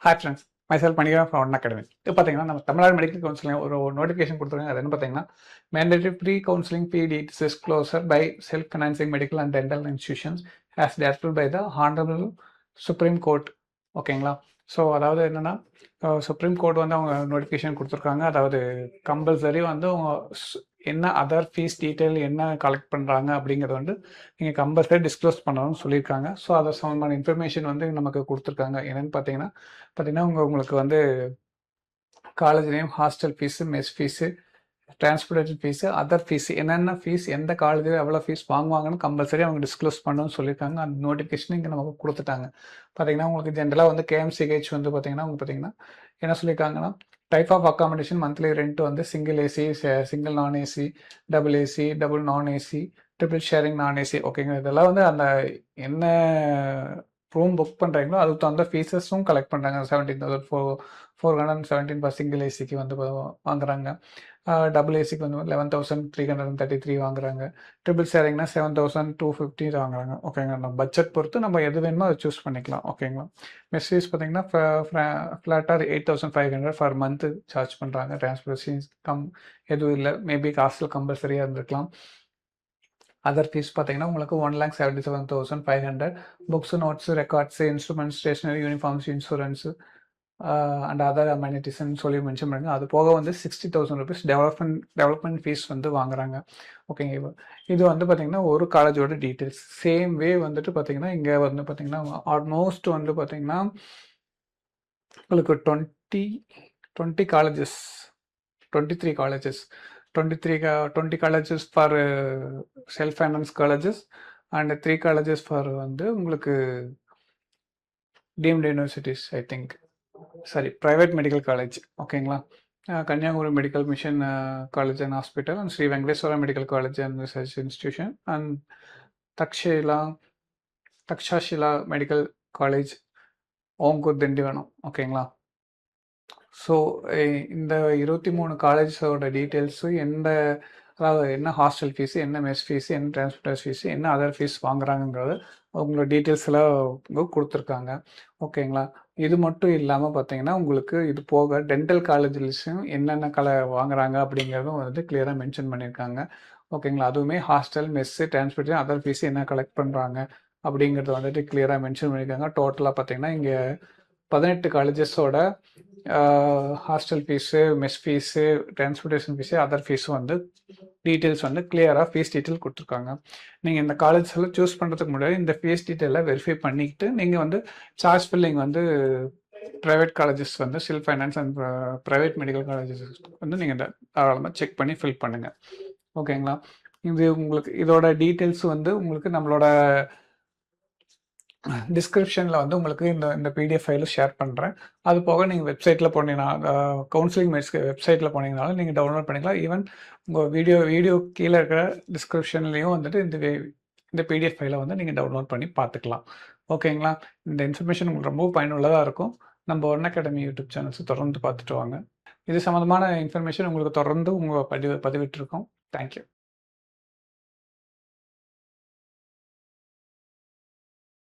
Hi friends, myself பண்ணிக்கிறேன் from one academy. இப்போ பார்த்தீங்கன்னா நம்ம தமிழ்நாடு மெடிக்கல் கவுன்சிலிங் ஒரு நோட்டிஃபிகேஷன் கொடுத்துருக்காங்க. அது என்ன பார்த்தீங்கன்னா, mandatory pre counselling fee disclosure by self financing medical and dental institutions as directed by the honourable supreme court. ஓகேங்களா? ஸோ அதாவது என்னென்னா, சுப்ரீம் கோர்ட் வந்து அவங்க நோட்டிஃபிகேஷன் கொடுத்துருக்காங்க. அதாவது கம்பல்சரி வந்து அவங்க என்ன அதர் ஃபீஸ் டீட்டெயில் என்ன கலெக்ட் பண்ணுறாங்க அப்படிங்கிறத வந்து நீங்கள் கம்பல்சரி டிஸ்க்ளோஸ் பண்ணணும்னு சொல்லியிருக்காங்க. ஸோ அதை சம்மந்தமான இன்ஃபர்மேஷன் வந்து நமக்கு கொடுத்துருக்காங்க. என்னென்னு பார்த்தீங்கன்னா உங்களுக்கு வந்து college name, hostel fees, mess fees, transportation fees, other fees, என்னென்ன ஃபீஸ் எந்த காலேஜில் எவ்வளோ ஃபீஸ் வாங்குவாங்கன்னு கம்பல்சரி அவங்க டிஸ்க்ளோஸ் பண்ணணும்னு சொல்லியிருக்காங்க. அந்த நோட்டிஃபிகேஷன் இங்கே நமக்கு கொடுத்துட்டாங்க. பார்த்தீங்கன்னா உங்களுக்கு ஜென்ரலாக வந்து கேஎம்சிஹெச் வந்து பார்த்தீங்கன்னா என்ன சொல்லியிருக்காங்கன்னா, type of accommodation monthly rent வந்து single AC, single non AC, double AC, double non AC, triple sharing non AC. ஓகேங்க, இதெல்லாம் வந்து அந்த என்ன ரூம் புக் பண்ணுறீங்களோ அதுக்கு தகுந்த ஃபீஸஸும் கலெக்ட் பண்ணுறாங்க. 17,417 பர் சிங்கிள் ஏசிக்கு வந்து வாங்குறாங்க. டபுள் ஏசிக்கு வந்து 11,333 வாங்குறாங்க. ட்ரிபிள் ஷேரிங்னா 7,250 வாங்குறாங்க. ஓகேங்க, நம்ம பட்ஜெட் பொறுத்து நம்ம எது வேணுமோ அதை சூஸ் பண்ணிக்கலாம். ஓகேங்களா? மெஸ் ஃபீஸ் பார்த்தீங்கன்னா ஃப்ளாட்டாக 8,500 ஃபார் மந்த்து சார்ஜ் பண்ணுறாங்க. டிரான்ஸ்போர்ட்டேஷன் எதுவும் இல்லை. மேபி ஹாஸ்டல் கம்பல்சரியாக இருந்திருக்கலாம். அதர் ஃபீஸ் பார்த்தீங்கன்னா உங்களுக்கு 1,77,500. Books, notes, records, instruments, stationery, uniforms, insurance and other அமெனிட்டிஸ்ன்னு சொல்லி மென்ஷன் பண்ணுங்க. அது போக வந்து 60,000 ருபீஸ் டெவலப்மெண்ட் ஃபீஸ் வந்து வாங்குறாங்க. ஓகேங்க, இது வந்து பார்த்தீங்கன்னா ஒரு காலேஜோட டீட்டெயில்ஸ். சேம் வே வந்துட்டு பார்த்தீங்கன்னா இங்கே வந்து பார்த்தீங்கன்னா ஆல்மோஸ்ட் வந்து பார்த்தீங்கன்னா உங்களுக்கு 20 colleges, 23 colleges, 20 colleges for self-finance colleges and 3 colleges for வந்து உங்களுக்கு deemed universities, I think. Sorry, private medical college. ஓகேங்களா? Kanniyakumari medical mission college and hospital and Sri Venkateswara medical college and research institution and Takshashila medical college, Ongur, Tindivanam. ஓகேங்களா? So இந்த 23 காலேஜஸோட details அதாவது என்ன hostel fees, என்ன mess fees, என்ன டிரான்ஸ்போர்ட்டேஷன் ஃபீஸு, என்ன அதர் ஃபீஸ் வாங்குறாங்கங்கிறது அவங்களோட டீட்டெயில்ஸ் எல்லாம் கொடுத்துருக்காங்க. ஓகேங்களா? இது மட்டும் இல்லாமல் பார்த்தீங்கன்னா உங்களுக்கு இது போக டென்டல் காலேஜ்லையும் என்னென்ன வாங்குறாங்க அப்படிங்கிறதும் வந்து கிளியராக மென்ஷன் பண்ணியிருக்காங்க. ஓகேங்களா? அதுவுமே hostel, mess, transportation, other fees என்ன கலெக்ட் பண்ணுறாங்க அப்படிங்கிறது வந்துட்டு கிளியராக மென்ஷன் பண்ணியிருக்காங்க. டோட்டலாக பார்த்தீங்கன்னா இங்கே 18 காலேஜஸோட hostel fees, mess fees, transportation fees, other ஃபீஸும் வந்து டீட்டெயில்ஸ் வந்து கிளியராக ஃபீஸ் டீட்டெயில் கொடுத்துருக்காங்க. நீங்கள் இந்த காலேஜ் எல்லாம் சூஸ் பண்ணுறதுக்கு முன்னாடி இந்த ஃபீஸ் டீட்டெயிலை வெரிஃபை பண்ணிக்கிட்டு நீங்கள் வந்து சார்ஜ் ஃபில்லிங் வந்து ப்ரைவேட் காலேஜஸ் வந்து self finance and private medical colleges வந்து நீங்கள் தாராளமாக செக் பண்ணி ஃபில் பண்ணுங்கள். ஓகேங்களா? இது உங்களுக்கு இதோட டீட்டெயில்ஸ் வந்து உங்களுக்கு நம்மளோட டிஸ்கிரிப்ஷனில் வந்து உங்களுக்கு இந்த பிடிஎஃப் ஃபைலும் ஷேர் பண்ணுறேன். அது போக நீங்கள் வெப்சைட்டில் போனீங்கன்னா கவுன்சிலிங் மெட்ஸ்க்கு வெப்சைட்டில் போனீங்கனாலும் நீங்கள் டவுன்லோட் பண்ணிக்கலாம். ஈவன் உங்கள் வீடியோ கீழே இருக்கிற டிஸ்கிரிப்ஷன்லேயும் வந்துட்டு இந்த பிடிஎஃப் ஃபைலை வந்து நீங்கள் டவுன்லோட் பண்ணி பார்த்துக்கலாம். ஓகேங்களா? இந்த இன்ஃபர்மேஷன் உங்களுக்கு ரொம்ப பயனுள்ளதாக இருக்கும். நம்ம ஒன் அகாடமி யூடியூப் சேனல்ஸ் தொடர்ந்து பார்த்துட்டு வாங்க. இது சம்மந்தமான இன்ஃபர்மேஷன் உங்களுக்கு தொடர்ந்து பதிவிட்டிருக்கோம். தேங்க்யூ.